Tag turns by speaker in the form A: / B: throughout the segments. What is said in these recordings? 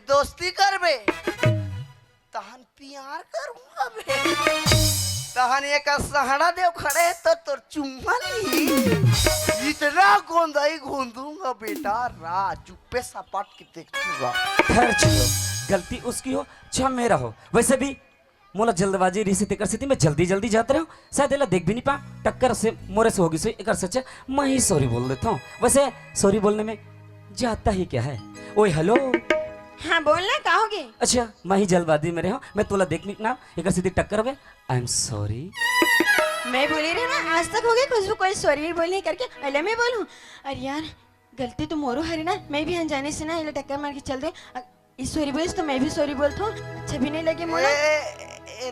A: दोस्ती करबे तहन प्यार करूंगा बे तहन एक सहरा देव खड़े तो तोर चुम्मा ली इतना गोंदाई गोंदूंगा बेटा रा चुप्पे सपाट के देखूंगा।
B: खैर छोड़ो, गलती उसकी हो चाहे मेरा हो। वैसे भी मोला जल्दबाजी रही से कर मैं जल्दी जल्दी जाते रहो, शायद एला देख भी नहीं पा टक्कर से मोरे से होगी। एक सच मैं ही सॉरी बोल देता हूँ। वैसे सॉरी बोलने में जाता ही क्या है। ओए हेलो।
C: हाँ बोलना कहोगे।
B: अच्छा मैं ही जल्दबाजी में रहा, मैं तोला देख ना एक सीधी टक्कर हो गए। I am sorry.
C: मैं बोली रही ना आज तक हो गई खुशबू कोई सॉरी बोलने करके अले मैं बोलूं। अरे यार गलती तो मोरू हरी ना, मैं भी अनजाने से ना ये टक्कर मार के चल दे इस सॉरी बोल तो मैं भी सॉरी बोलता हूँ। अच्छा भी नहीं लगे मोला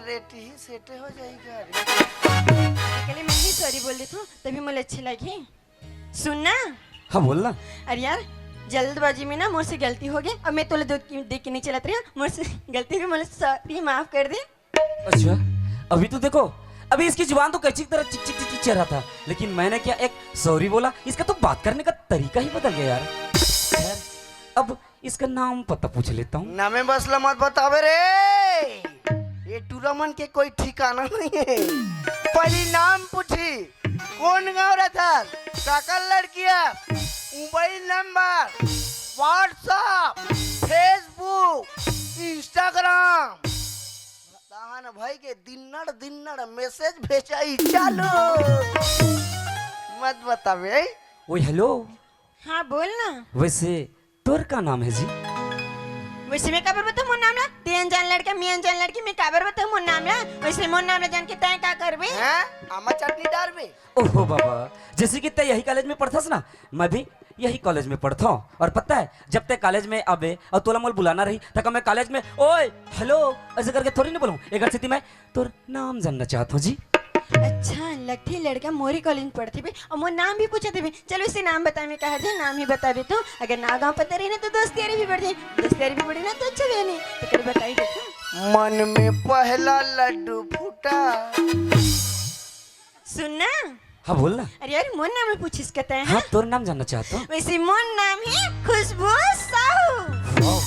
A: रेटी ही सेटे हो जाएगा
C: अकेले मैं ही सॉरी बोल देता हूँ तभी मुझे अच्छी लगी। सुनना।
B: हाँ बोलना।
C: अरे यार जल्दबाजी में ना मुझसे गलती हो गई और मैं तोले देख के नहीं चलत रही मुझसे गलती भी मुझे सॉरी माफ कर दे।
B: अच्छा अभी तो देखो, अभी इसकी जुबान तो कैची की तरह चिक चिक चिक चल रहा था, लेकिन मैंने क्या एक सॉरी बोला, इसका तो बात करने का तरीका ही बदल गया यार। खैर अब इसका नाम पता पूछ लेता हूँ।
A: नामे बसला मत बतावे रे, ये टूर्नामेंट के कोई ठिकाना नहीं है। पहली नाम पूछी कौन गाँव रहता, काका लड़किया, mobile number, WhatsApp, Facebook, Instagram तहन भाई के दिनड़ मैसेज भेजाई चालू मत बतावे।
B: ओए हेलो।
C: हाँ बोलना।
B: वैसे तोर का नाम है जी?
C: वैसे मैं काबर बताऊं मोर नाम ला, ते अनजान लड़का मैं अनजान लड़की मैं काबर बताऊं मोर नाम ला। वैसे मोर नाम ला जान के तय का करबे
A: हैं आमा चटनी डालबे।
B: ओहो बाबा, जैसे कि तय यही कॉलेज में पढ़थस ना, मैं भी यही कॉलेज में पढ़ता हूँ। और पता है जब तक कॉलेज में आबे और तोला मोल बुलाना रही तक मैं कॉलेज में ओए हेलो ऐसे करके थोड़ी नहीं बोलूँ। एक स्थिति में तोर नाम जानना चाहता हूँ जी।
C: अच्छा लगती लड़का मोरी कॉलेज में पढ़ती भी और मोर नाम भी पूछा थे। चलो इसे नाम बता मैं कहा जाए नाम ही बता देता हूँ। अगर ना गाँव पता रही ना तो दोस्ती भी बढ़ जाए, दोस्ती भी बढ़ी ना तो अच्छा भी नहीं तो कल बताई देखो।
A: मन में पहला लड्डू फूटा।
C: सुनना।
B: हाँ बोलना।
C: अरे यार मोर नाम पूछिस कहते हैं।
B: हाँ तोर नाम जानना चाहता हूँ।
C: वैसे मोर नाम है खुशबू साहू।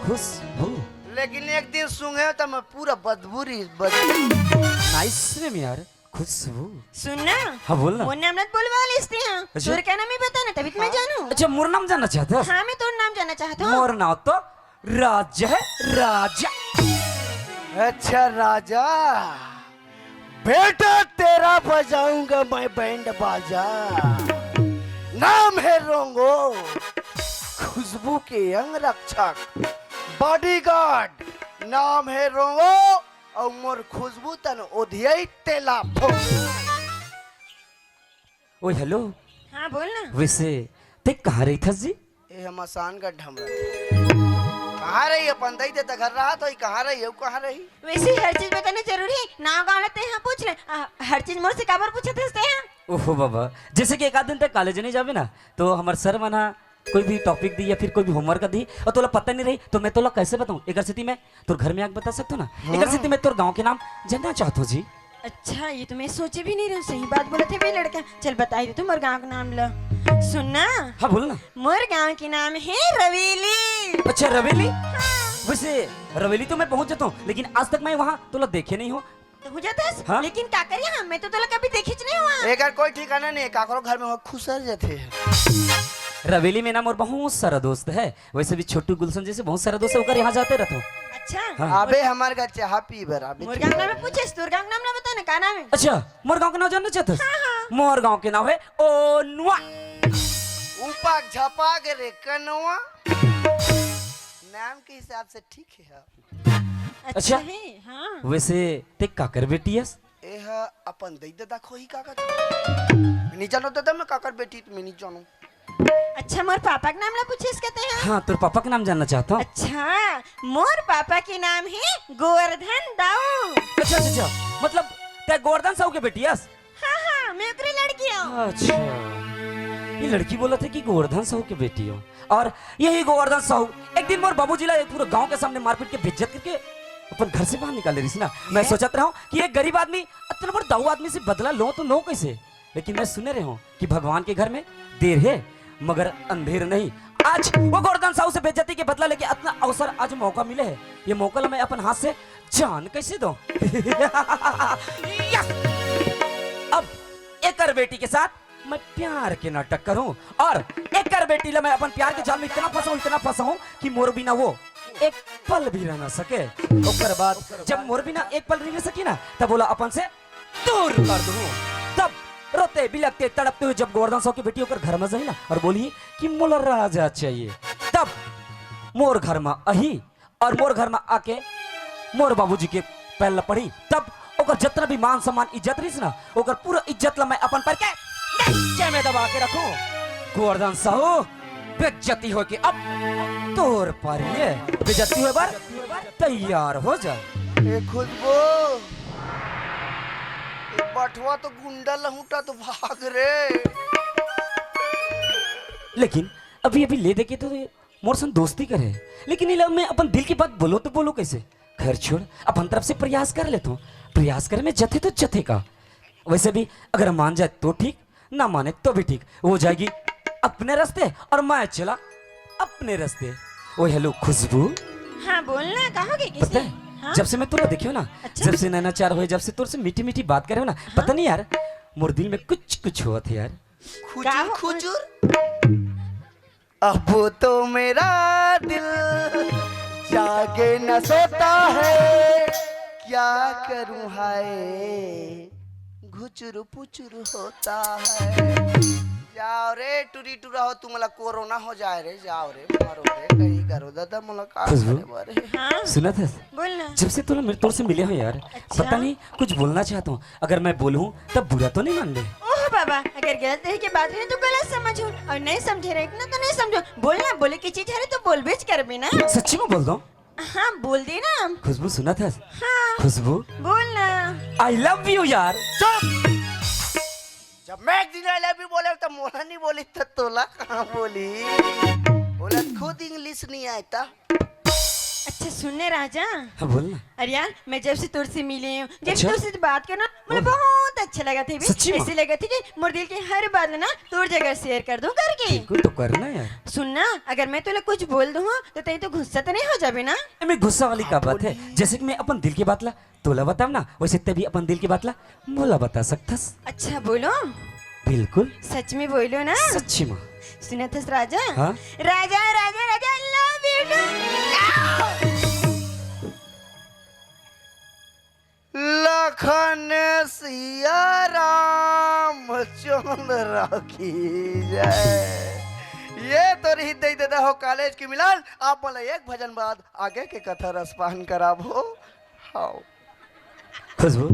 B: खुशबू।
A: लेकिन एक दिन सूंघे तो मैं पूरा बदबूरी
B: नाइस नेम यार, खुशबू।
C: सुनना।
B: हाँ बोलना।
C: मोर नाम नत बोलवा लेते हैं।
B: अच्छा।
C: तोर क्या नाम है बता ना तभी तो मैं जानू।
B: अच्छा मोर नाम जानना चाहता है?
C: हाँ मैं तोर नाम जानना चाहता हूँ।
B: मोर नाम तो राजा है, राजा।
A: अच्छा राजा बेटा तेरा बजाऊंगा मैं बैंड बाजा। नाम है रोंगो, खुशबू के अंगरक्षक बॉडीगार्ड। नाम है रोंगो और मोर खुशबू तन ओधियाई तेला।
B: ओए हेलो।
C: हाँ बोलना।
B: वैसे ते कहाँ रही था जी?
A: ये हम आसान का ढमरा कहाँ रही अपन दई दे घर रहा तो कहाँ रही है कहाँ रही।
C: वैसे हर चीज बताना जरूरी है ना गाँव लेते हैं पूछ ले हर चीज मोर से काबर पूछे थे हैं।
B: ओहो बाबा, जैसे कि एक आध दिन तक कॉलेज नहीं जावे ना तो हमार सर मना कोई भी टॉपिक दी या फिर कोई भी होमवर्क दी और तोला पता नहीं रही तो मैं तोला कैसे बताऊं। एक स्थिति में तोर घर में आके बता सकता हूँ ना। एक स्थिति में तोर गांव के नाम जानना चाहता हूँ जी।
C: अच्छा ये तो मैं सोचे भी नहीं रही। सही बात बोले थे भाई लड़का। चल बताई दे तू मोर गाँव का नाम ला। सुनना।
B: हाँ बोलना।
C: मोर गाँव के नाम है रवेली।
B: अच्छा रवेली। वैसे रवेली तो मैं पहुंच जाता हूँ लेकिन आज तक मैं वहाँ तोला देखे नहीं हो।
C: तो हो जाता है।
B: हाँ?
C: लेकिन क्या करिए हम मैं तो तोला कभी देखिच नहीं हुआ।
A: एक कोई ठिकाना नहीं है काकरो घर में हो खुसर जाते हैं।
B: रवेली में ना मोर बहुत सारा दोस्त है। वैसे भी छोटू गुलशन जैसे बहुत सारा दोस्त है होकर यहाँ जाते रहता हूँ।
C: अच्छा।
B: हाँ।
A: अबे हमारे का चाह पी बरा
C: मोर गाँव नाम पूछे तोर गाँव नाम ना बता ना क्या नाम है।
B: अच्छा मोर गाँव का नाम जानना चाहते हो? मोर गाँव के नाम है ओनुआ।
A: उपाक झपाक रे कनवा। नाम के हिसाब से ठीक है।
B: अच्छा
C: है हाँ।
B: वैसे ते काकर बेटी है?
A: एह अपन दई दे देखो ही काका नहीं जानो तो मैं काकर बेटी तो मैं नहीं जानू।
C: अच्छा मोर पापा का नाम ला पूछिस कहते हैं।
B: हाँ तोर पापा का नाम जानना चाहता हूँ।
C: अच्छा मोर पापा के नाम है गोवर्धन दाऊ।
B: अच्छा अच्छा अच्छा, मतलब ते गोवर्धन साहू के बेटी है?
C: हाँ हाँ मैं ओकरी लड़की हूँ।
B: अच्छा ये लड़की बोला था कि गोवर्धन साहू की बेटी हो और यही गोवर्धन साहू एक दिन मोर बाबूजी ला पूरे गांव के सामने मारपीट के बेइज्जत करके अपन घर से बाहर निकाले रही ना। मैं सोचत रहा हूँ कि एक गरीब आदमी इतना बड़ा दाऊ आदमी से बदला लो तो लो कैसे। लेकिन मैं सुने रहे हूँ कि भगवान के घर में देर है मगर अंधेर नहीं। आज आज वो गोवर्धन साहू से बेइज्जती के बदला लेके इतना अवसर आज मौका मिले है, ये मौका मैं अपन हाथ से जान कैसे दूं? यस! अब एकर बेटी के साथ मैं प्यार के नाटक करूं और एकर बेटी ले मैं अपन प्यार के जाल में इतना फंसाऊं कि मोर बिना वो एक पल भी रह ना सके। ओकर बाद जब मोर बिना एक पल रह सकी ना, तब बोला अपन से दूर कर दूं। तब रोते बिलखते तड़पते हुए जब गोवर्धन साहू की बेटी होकर घर में जाई ना और बोली कि मोला राजा चाहिए, तब मोर घर में अही और मोर घर में आके मोर बाबूजी के पैर पड़ी, तब ओकर जितना भी मान सम्मान इज्जत रही ना, ओकर पूरा इज्जत ला मैं अपन पर के नीचे में दबा के रखूं। गोवर्धन साहू बेइज्जती हो के अब तोर पर ये बेइज्जती हुए बार तैयार हो जा।
A: ए खुशबू, ए बटवा तो गुंडा लहुटा तो भाग रे।
B: लेकिन अभी अभी ले देके तो मोर संग दोस्ती करे, लेकिन इला मैं अपन दिल की बात बोलो तो बोलो कैसे? घर छोड़ अपन तरफ से प्रयास कर लेता हूँ, प्रयास करे में जथे तो जथे का। वैसे भी अगर मान जाए तो ठीक, ना माने तो भी ठीक, वो जाएगी अपने रास्ते और मैं चला अपने रास्ते। ओ हेलो खुशबू,
C: हाँ बोलना, कहोगे
B: पता
C: किसे?
B: है
C: हाँ?
B: जब से मैं तुरा देखियो ना,
C: अच्छा?
B: जब से नैनाचार हुए, जब से तुर से मीठी मीठी बात करे हो ना, पता नहीं यार मोर दिल में कुछ कुछ हुआ था यार।
A: खुजूर खुजूर, अब तो मेरा दिल जागे न सोता है, क्या करूं हाय घुचुर पुचुर होता है। जाओ रे टूरी टूरा हो, तू मला कोरोना हो जाए रे, जाओ रे मारो रे कहीं करो दादा मुलाकात
B: खुशबू?
A: करे बारे।
C: हाँ
B: सुना था
C: बोलना।
B: जब से तुम मेरे तोर से मिले हो यार,
C: अच्छा?
B: पता नहीं कुछ बोलना चाहता हूँ, अगर मैं बोलूँ तब बुरा तो नहीं मान ले?
C: ओह बाबा, अगर गलत रही की बात है तो गलत समझो और नहीं समझे रहे ना तो नहीं समझो। बोलना, बोले की चीज है तो बोल बेच कर भी ना।
B: सच्ची में बोल दो?
C: हाँ बोल दे ना।
B: खुशबू सुना था?
C: हाँ
B: खुशबू
C: बोलना।
B: आई लव यू यार।
A: चुप! जब मैं एक दिन आई लव यू बोले तो मोला नहीं बोली तो तोला कहाँ बोली? बोला खुद इंग्लिश नहीं आता।
C: अच्छा सुनने राजा,
B: हाँ बोलना।
C: अरे यार मैं जब से तुझसे मिली हूँ, जब
B: अच्छा?
C: तुझसे बात करना मुझे बहुत अच्छा लगा था।
B: सच्ची में?
C: ऐसे लगा था कि मोर दिल की हर बात ना तोर जगह शेयर कर दूं करके।
B: बिल्कुल तो करना यार।
C: सुनना, अगर मैं तुला कुछ बोल दूँ तो तेरी तो गुस्सा तो नहीं हो जाबे ना?
B: मैं गुस्सा वाली का बात है, जैसे कि मैं अपन दिल की बात ला तोला बताऊ ना, वैसे तभी अपन दिल की बात ला मोला बता सकथस।
C: अच्छा बोलो,
B: बिल्कुल
C: सच में बोलो ना।
B: सच्ची में।
C: सुना था राजा?
B: हाँ?
C: राजा राजा राजा लव यू।
A: लखन सिया राम चंद्र की जय। ये तो रही दे देता हो कॉलेज की मिलन। आप बोले एक भजन बाद आगे के कथा रसपान कराबो। हाउ
B: खुशबू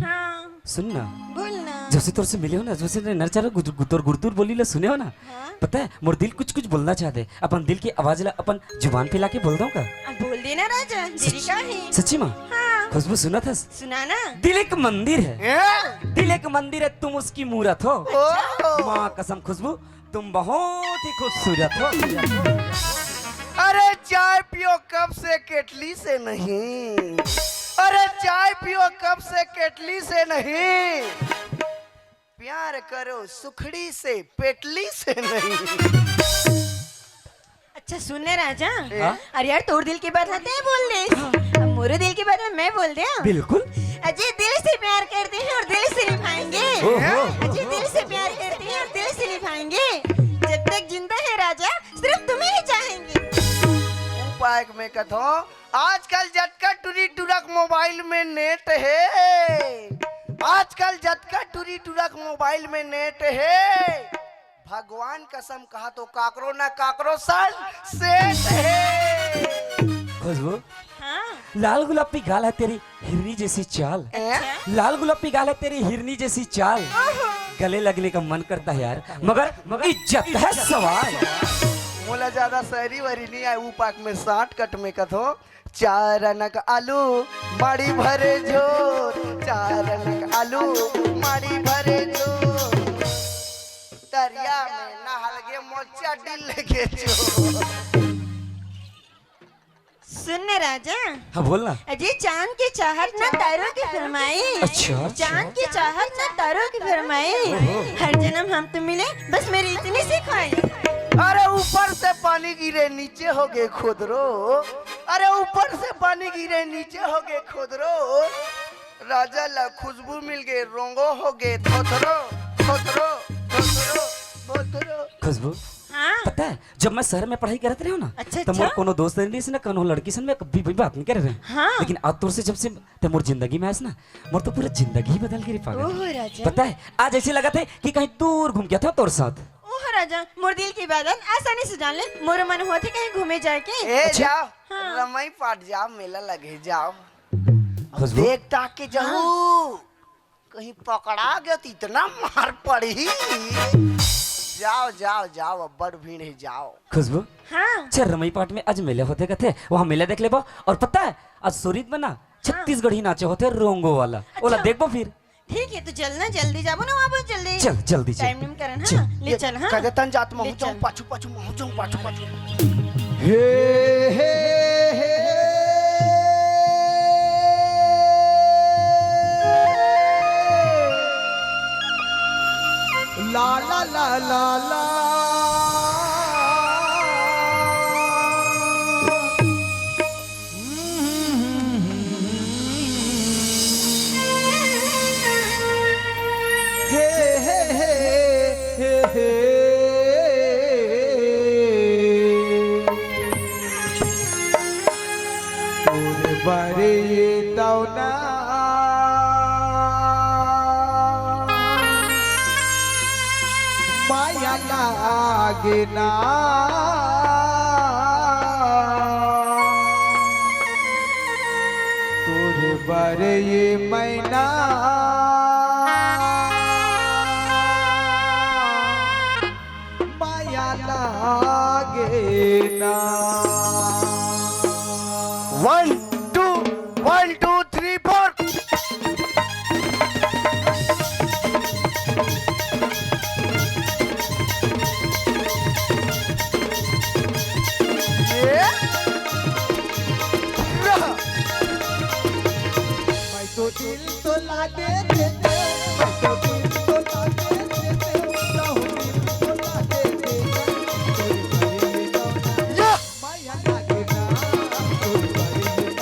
C: हाँ
B: सुन ना,
C: बोलना।
B: जब से तोर से मिले हो ना, जब से नरचारा गुतुर गुरतुर बोली ला सुने हो ना,
C: हाँ?
B: पता है मोर दिल कुछ कुछ बोलना चाहते, अपन दिल की आवाज ला अपन जुबान पे लाके बोल दूं का?
C: अब बोल देना राजा, देरी का है?
B: सच्ची में?
C: हाँ
B: खुशबू सुना था?
C: सुनाना।
B: दिल एक मंदिर है,
A: ए?
B: दिल एक मंदिर है, तुम उसकी मूरत हो।
A: ओ!
B: माँ कसम खुशबू तुम बहुत ही खूबसूरत हो।
A: अरे चाय पियो कप से केटली से नहीं। अरे चाय पियो कप से केटली से नहीं। प्यार करो सुखड़ी से पेटली से नहीं।
C: अच्छा सुनने राजा,
B: हाँ?
C: अरे यार तोर दिल की बात है बोल दे, अब मोरे दिल की बात है मैं बोल दे।
B: बिल्कुल।
C: अजय दिल से प्यार करते हैं और दिल से निभाएंगे।
B: ओहो।
C: अजय दिल से प्यार करते हैं और दिल से निभाएंगे। जब तक जिंदा है राजा सिर्फ तुम्हें ही चाहेंगे।
A: उपाय में कथो आजकल झटका टूरी टुरक मोबाइल में नेट है। आजकल झटका टूरी टुरक मोबाइल में नेट है। भगवान कसम कहा तो काकरो ना काकरो सन सेट है।
B: खुशबू
C: हाँ
B: लाल गुलाबी गाल है तेरी हिरनी जैसी चाल, लाल गुलाबी गाल है तेरी हिरनी जैसी चाल, गले लगने का मन करता है यार, मगर इज्जत है सवाल।
A: मोला ज्यादा शहरी वरी नहीं आए। उपाक में 60 कट में कथो चार अनक आलू माड़ी भरे झोर। चार अनक आलू माड़ी भरे झोर। दरिया में नहल गे मोचा डिल लेके जो।
C: सुनने राजा,
B: हाँ बोलना।
C: अजय चांद की चाहत ना तारों की फरमाई।
B: अच्छा।
C: चांद की चाहत ना तारों की फरमाई। हर जन्म हम तो मिले बस मेरी इतनी सी ख्वाहिश।
A: अरे ऊपर से पानी गिरे नीचे हो गए खुदरो, अरे ऊपर से पानी गिरे नीचे हो गए खुदरो, राजा ला खुशबू मिल गए रोंगो हो गए थोथरो थोथरो थोथरो थोथरो।
B: खुशबू
C: हाँ
B: पता है जब मैं शहर में पढ़ाई करते रहे हो ना
C: अच्छा,
B: तो मोर
C: अच्छा।
B: कोनो दोस्त नहीं से ना कोनो लड़की से मैं कभी भी बात नहीं कर रहे
C: हाँ।
B: लेकिन आज तोर से जब से ते मोर जिंदगी में आयस ना मोर तो पूरा जिंदगी ही बदल गई पागल।
C: ओह राजा,
B: पता है आज ऐसे लगा था कि कहीं दूर घूम गया था तोर साथ।
C: ओह राजा, मोर दिल की बात आसानी से जान ले। मोर मन हुआ थे कहीं घूमे जाए के।
A: ए
B: अच्छा।
A: जाओ
C: हाँ।
A: रमई पाट जाओ मेला लगे जाओ,
B: खुशबू
A: देख ताक के जाओ कहीं पकड़ा गया तो इतना मार पड़ी। जाओ जाओ जाओ अब बड़ भीड़ है जाओ।
B: खुशबू
C: हाँ
B: चल रमई पाट में आज मेले होते कथे वहाँ मेला देख लेबो और पता है आज सूरीत में ना छत्तीसगढ़ी नाचे होते रोंगो वाला ओला
C: अच्छा।
B: देखबो फिर।
C: ठीक है, तो चलना जल्दी जाबो ना वहाँ पर जल्दी।
B: चल जल्दी चल।
C: टाइम निम करन
B: चल।
C: हाँ ले चल हाँ।
A: कदतन जात में
C: ले
A: हूँ जाऊँ
C: चल।
A: पाछू पाछू हूँ जाऊँ पाछू पाछू।
D: हे हे हे ला ला ला ला ला हे हे हे हे हे तोरे बारे ये तौना माया लागे ना तोरे बारे ये मैना माया लागे ना
A: 1 2 3 4।
D: मैं तो दिल तो लागे देते मैं तो दिल तो लागे देते लहू दिल तो लागे देते तोरे बारे ये तौना माया लागे ना तोरे बारे ये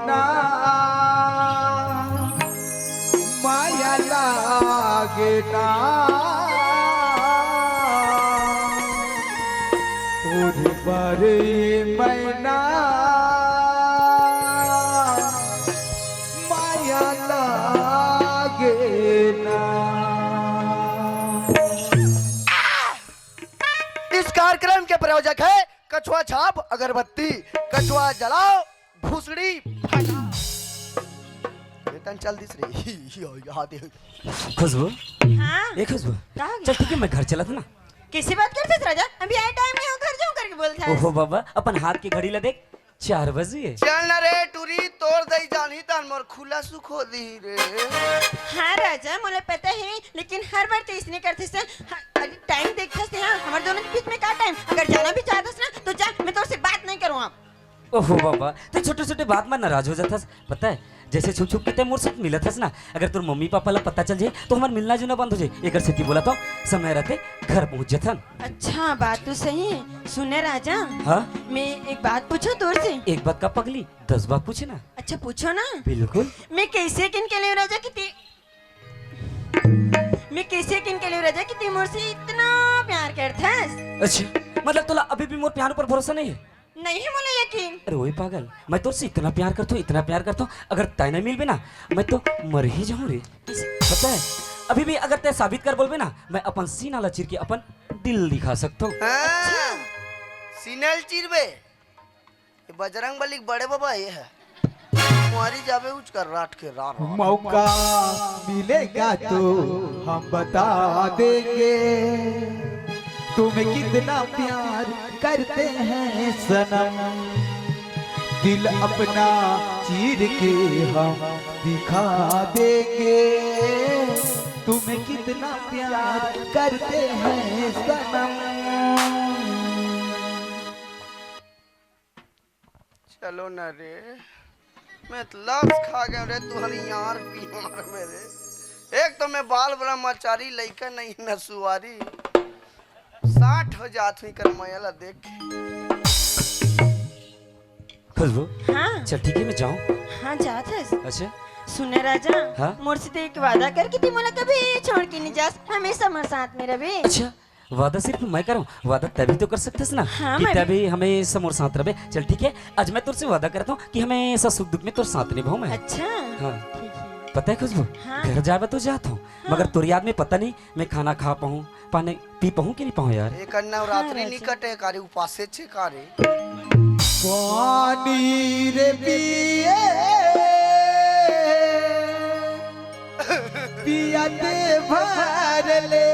D: ना माया लागे ना थोड़ी बारे मैना माया लागे ना।
A: इस कार्यक्रम के प्रायोजक है कछुआ छाप अगरबत्ती। कछुआ जलाओ भूसड़ी फटाओ। वेतन चल दिस रे हाथ
B: खुशबू,
C: हाँ
B: ए खुशबू,
C: क्या हो गया?
B: चल ठीक है मैं घर चला था ना।
C: किसी बात करते थे राजा? अभी आए टाइम में हो घर जाऊं करके बोलता है।
B: ओहो बाबा, अपन हाथ की घड़ी ला देख 4 बजे।
A: चल न रे टूरी तोड़ दई जानी तन मोर खुला सुखो दी रे।
C: हाँ राजा मुझे पता है, लेकिन हर बार तो इसने करते से टाइम देखते से। हाँ हमारे दोनों के बीच में क्या टाइम? अगर जाना भी चाहता ना तो जा, मैं तो उससे बात नहीं करूँगा।
B: ओहो बाबा, तो छोटे छोटे बात में नाराज हो जाता पता है। जैसे छुप छुप के ते मोर साथ मिला था ना, अगर तुर मम्मी पापा ला पता चल जाए तो हमार मिलना जुलना बंद हो जाए। एक स्थिति बोला तो समय रहते घर पहुंच जाता।
C: अच्छा बात तो सही है। सुने राजा,
B: हाँ
C: मैं एक बात पूछूं तोर से?
B: एक बात का पगली 10 बात पूछे ना।
C: अच्छा पूछो ना।
B: बिल्कुल।
C: मैं कैसे किन के लिए राजा कि ती मोर से इतना प्यार करता है?
B: अच्छा मतलब तुला अभी भी मोर प्यार पर भरोसा नहीं है?
C: नहीं है मुझे यकीन।
B: अरे वही पागल, मैं तुझसे इतना प्यार करता हूँ, इतना प्यार करता हूँ, अगर तय नहीं मिल भी ना मैं तो मर ही जाऊँ रे। पता है अभी भी अगर तय साबित कर बोलबे ना, मैं अपन सीना ला चीर के अपन दिल दिखा सकता हूँ।
A: हाँ, सीनल चिरबे ये बजरंग बली के बड़े बाबा ये है। तुम्हारी जावे उच कर रात के रात।
D: मौका मिलेगा तो हम बता देंगे तुम्हें कितना प्यार करते हैं सनम। दिल अपना चीर के हम दिखा देंगे तुम्हें कितना प्यार करते हैं सनम।
A: चलो न रे, मैं तो लफ्ज खा गया रे तुम्हारी यार बीमार मेरे। एक तो मैं बाल ब्रह्मचारी लइका नहीं नसुआरी 60 हो जात हुई कर मायाला देख।
B: खुशबू,
C: हाँ
B: चल ठीक है मैं जाऊँ।
C: हाँ जात है।
B: अच्छा
C: सुने राजा,
B: हाँ?
C: मोर से तो एक वादा कर कि तुम कभी छोड़ के नहीं जास, हमेशा मेरे साथ में रहे।
B: अच्छा, वादा सिर्फ मैं करूँ? वादा तभी तो कर सकते ना
C: हाँ,
B: कि
C: मैं भी।
B: तभी हमेशा मोर साथ रहे। चल ठीक है, आज मैं तुझसे वादा करता हूँ कि हमेशा सुख दुख में तुर साथ निभाऊं मैं।
C: अच्छा
B: हाँ
C: ठीक है।
B: पता है खुशबू,
C: हाँ।
B: घर जावे तो जाता हूँ, मगर तुर याद में पता नहीं मैं खाना खा पाऊँ, पानी पी पाऊँ कि नहीं पाऊँ यार।
A: एक नवरात्रि
C: हाँ,
A: निकट कारे उपासे छे कारे।
D: पानी रे पिए पिया दे भर ले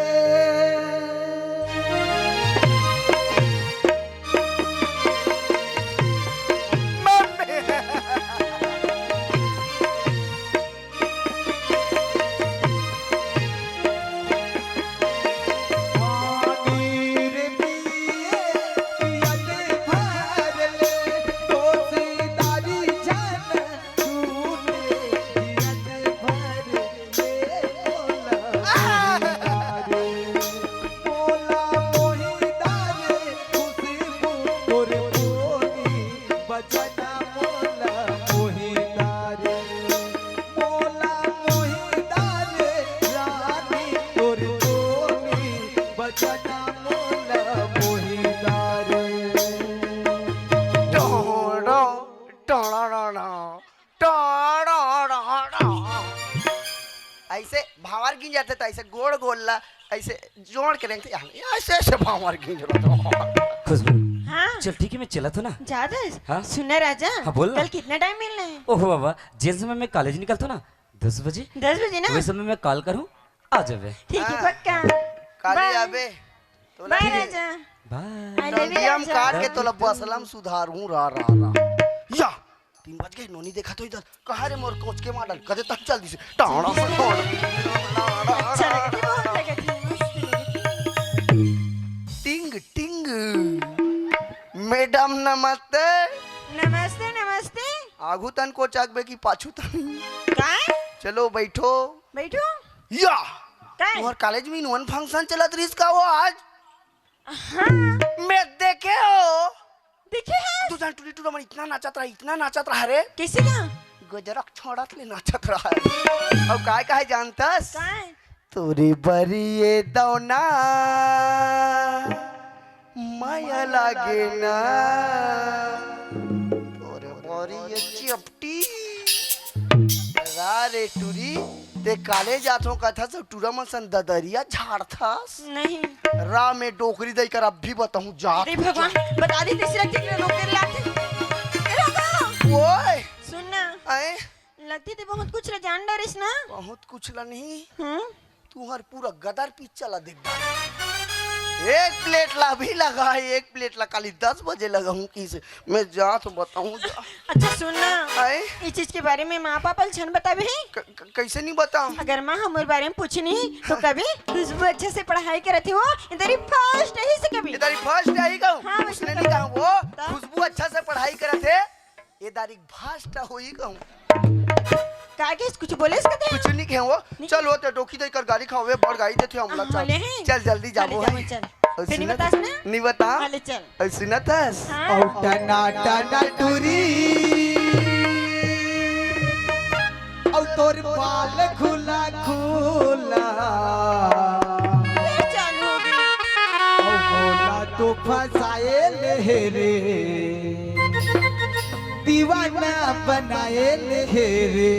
A: ऐसे भावर गिन जाते तो ऐसे गोड़ गोल ला ऐसे जोड़ के रखते ऐसे ऐसे भावर गिन जाता।
B: खुशबू,
C: हाँ
B: चल ठीक है मैं चला था ना।
C: जात है।
B: हाँ?
C: सुने राजा,
B: हाँ, बोल ना।
C: कल कितना टाइम मिलना है?
B: ओहो बाबा, जिस समय मैं कॉलेज निकलता हूँ ना 10 बजे,
C: 10 बजे ना?
B: वही समय मैं कॉल करूँ आ जावे।
C: ठीक है
A: हाँ।
C: पक्का।
A: काली
C: बाय।
A: आबे तो
C: बाय राजा।
B: बाय।
C: I love you,
A: हम
C: राजा।
A: काट के तो बसलम सुधारूं रा या 3 बज गए नोनी देखा तो इधर कहा रे मोर कोच के मॉडल कदे तक चल दी से टाड़ा
C: अच्छा लगती है, बहुत लगती है, मस्त लगती
A: टिंग टिंग मैडम नमस्ते।
C: है। नमस्ते नमस्ते।
A: आगू तन को चाकबे की पाछू तन
C: काय?
A: चलो बैठो
C: बैठो।
A: या
C: काय?
A: तुम्हार कॉलेज में वन फंक्शन चला रही इसका वो आज
C: हाँ
A: मैं देखे हो
C: देखे हैं
A: तू जान टूरी टूरा मन इतना नाचत रहा रे
C: कैसे क्या
A: गजरक छोड़त ले नाचत रहा है अब काय काय जानतस
C: कहाँ है?
A: तोरी बरिए दौना माया लागे ना तोरे बरिए चिपटी रे टूरी ते काले जाथों का था सब टूरा मन सन ददरिया झाड़थास
C: नहीं
A: रा में डोकरी दई कर अब भी बताऊं जात
C: अरे भगवान बता दी तीसरा कितने लोग तेरे लाते
A: ओए
C: सुनना
A: आए
C: लगती थी बहुत कुछ रे जान डरिस ना
A: बहुत कुछ ला नहीं
C: हम्म
A: तू हर पूरा गदर पीछ चला देख एक प्लेट ला भी लगा है एक प्लेट ला खाली 10 बजे लगा हूँ किस मैं जा तो बताऊँ
C: अच्छा सुनना
A: आए
C: इस चीज के बारे में माँ पापा छन बतावे हैं
A: कैसे नहीं बताऊँ
C: अगर माँ हमारे बारे में पूछनी तो कभी खुशबू अच्छे से पढ़ाई करती हो इधर ही फर्स्ट ही से कभी
A: इधर फर्स्ट आई कहूँ
C: हाँ,
A: उसने नहीं कहा वो खुशबू अच्छा से पढ़ाई करे थे ये दारिक फास्ट हो ही कहूँ
C: का के कुछ बोले इसका
A: कुछ नहीं कहे वो चल वो ते डोकी दे कर गाड़ी खावे बड़ गाड़ी देते हम लोग
C: ले हैं।
A: चल जल्दी जाबो
C: चल चल फिर नहीं बता सुना
A: नहीं बता
C: हाले चल
A: और सुनतस
C: हाँ
D: औ टना टना टूरी औ तोर बाल खुला खुला
C: फिर चालू हो गई
D: औ बोला तो फसाए लहरे दीवाना बनाए लहरे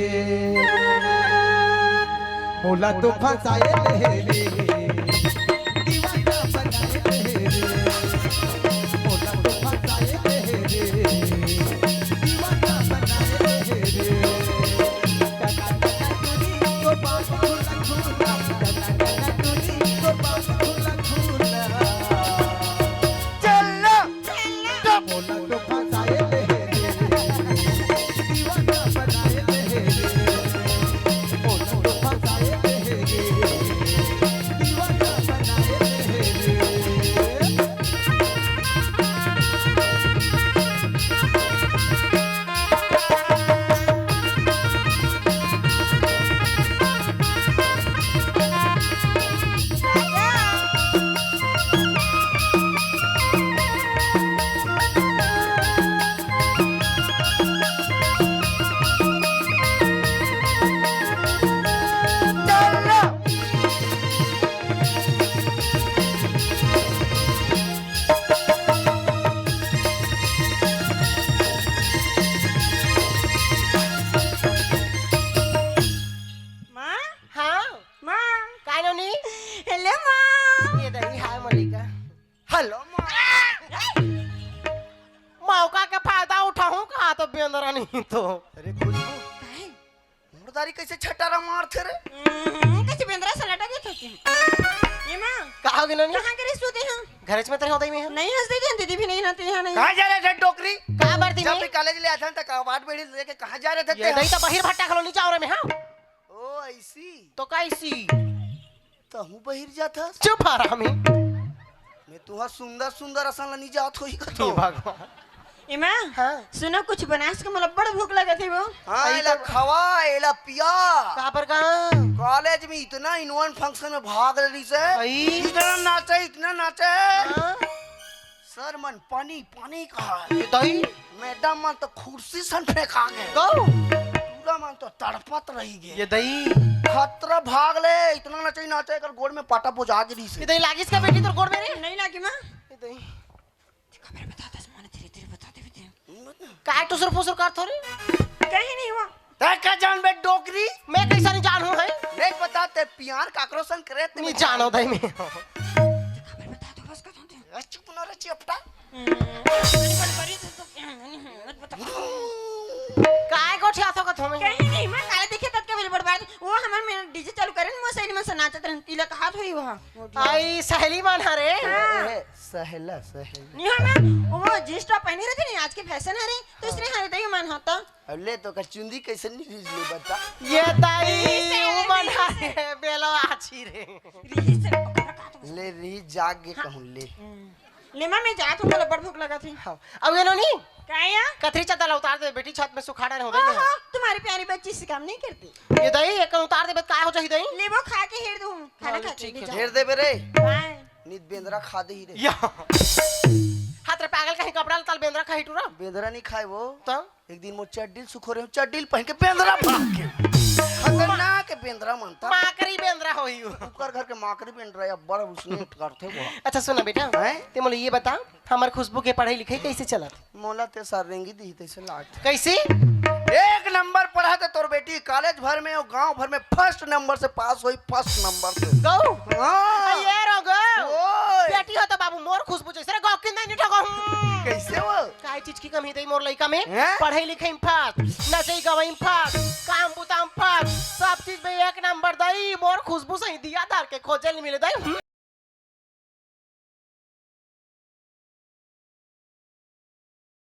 D: बोला तो फसाए लहरे दीवाना बनाए लहरे बोला तो फसाए लहरे दीवाना बनाए लहरे टना टना टूरी तो बाल खुला खुला टना टना टूरी तो बाल खुला खुला
A: चल ना
D: बोला तो फसाए लहरे दीवाना बनाए लहरे बोला तो फसाए लहरे दीवाना बनाए लहरे
A: चल ना
C: माँ
E: हाँ
C: माँ
E: काय नवनी
C: हेलो माँ
E: ये दही हाय मलिका
A: हेलो माँ
E: मौका का फायदा उठाऊं कहा तो बेंदरा नहीं तो
A: अरे खुशबू मुर्दारी कैसे छटारा मारते रे
C: कैसे बेंद्रा सलाटा के थकी ये माँ
E: कहा भी नहीं
C: कहाँ करे सोते हैं
E: घर में तेरे होते में
C: नहीं हंसते थे दीदी भी नहीं हंसती हैं नहीं
A: कहाँ जा रहे थे टोकरी
E: कहा बढ़ती
A: जब
E: में
A: भी कॉलेज ले आया था तक वाट बेड़ी लेके कहाँ जा रहे थे
E: ये दही तो बहिर भट्टा खलो नीचे और में हां
A: ओ ऐसी
E: तो कैसी
A: तो हूँ बहिर जाता
E: चुप आ रहा मैं
A: मैं तुहा सुंदर सुंदर असन लनी जात होई
E: हे
A: कतो
E: भगवान
C: इमा
E: हाँ
C: सुनो कुछ बनास के मतलब बड़ भूख लगा थी वो
A: हाँ एला खवा एला पिया
E: कहा पर का
A: कॉलेज में इतना इनवन फंक्शन में भाग रही से
E: आई
A: इतना नाचे
E: हाँ?
A: सर मन पानी पानी कहा
E: ये दही
A: मैडम मन तो कुर्सी सन फेंका गए
E: गो
A: पूरा मन तो तड़पत रही गए
E: ये दही
A: खतरा भाग ले इतना नाचे नाचे कर गोड़ में पाटा पोजा गिरी से
E: ये दही लागिस का बेटी तो गोड़ में रे
C: नहीं लगी माँ
E: ये दही
C: खबर बता दस माने धीरे धीरे बता दे
E: काय टुसर फुसर कर थोड़ी
C: कहीं नहीं हुआ
A: का जान बे डोकरी
E: मैं कैसा नहीं जानू है
A: नहीं पता ते प्यार काकरोसन करे ते
E: नहीं जानो दही में
C: खबर बता दो बस का
A: चुप न रे चिपटा
E: काय गोठी आथो का थोमे
C: कहीं नहीं माँ काले देखे तब के मेरे बर्बाद वो हमारे में डीजे चालू करें वो सही में नाचत रहन तिलक हाथ हुई वहाँ
E: आई सहेली बना रे
A: सहेला सहेला
C: नहीं हमें वो जींस टॉप पहने रहते नहीं आज के फैशन है रे तो इसलिए हरे दही मन होता
A: अब ले तो कचुंदी कैसे नहीं रीज ले बता
E: ये दही बना रे बेलो आछी रे
A: ले रीज जाग के कहूं ले
C: ले माँ मैं जात हूँ बड़ भूख लगा थी
E: अब ये नी
C: क्या या
E: कथरी चादर उतार दे बेटी छत में सुखाड़ा रहे हो गई
C: ओहो तुम्हारी प्यारी बच्ची से काम नहीं करती
E: ये दही एक उतार दे काय हो चाहिए दही
C: ले वो खा के हेर दूँ खाना खा के
E: ठीक
C: ले
E: है।
C: जाओ।
A: ढेर दे बेरे
C: बाय
A: नित बेंद्रा खा दे ही रे
E: या हाथ रे पागल कहीं कपड़ा तल बेंद्रा खाई टूरा
A: बेंदरा नहीं खाए वो
E: तो
A: एक दिन वो चड्डील सुखो रहे चड्डील पहन के बेंदरा भाग के खतरनाक बेंदरा मानता
E: माकरी बेंद्रा होई
A: ऊपर घर के माकड़ी बेंदरा या बड़ा उसने करते वो
E: अच्छा सुना बेटा
A: हैं?
E: ते मोले ये बता हमार खुशबू के पढ़ाई लिखाई कैसे चलत
A: मोला ते सारेंगी दी तैसे लाट
E: कैसे
A: एक नंबर पढ़ा ते तोर बेटी कॉलेज भर में और गांव भर में फर्स्ट नंबर से पास हुई फर्स्ट नंबर से
E: गौ
A: हाँ।
E: ये रो गौ
A: ओए।
E: बेटी हो तो बाबू मोर खुशबू जैसे रे गौ किन नहीं ठगो
A: कैसे वो
E: काय चीज की कमी दई मोर लइका में
A: हैं?
E: पढ़ाई लिखाई में फास्ट नचई गवई में फास्ट काम बुताम फास्ट सब चीज में एक नंबर दई मोर खुशबू सही दिया दार के खोजल मिले दई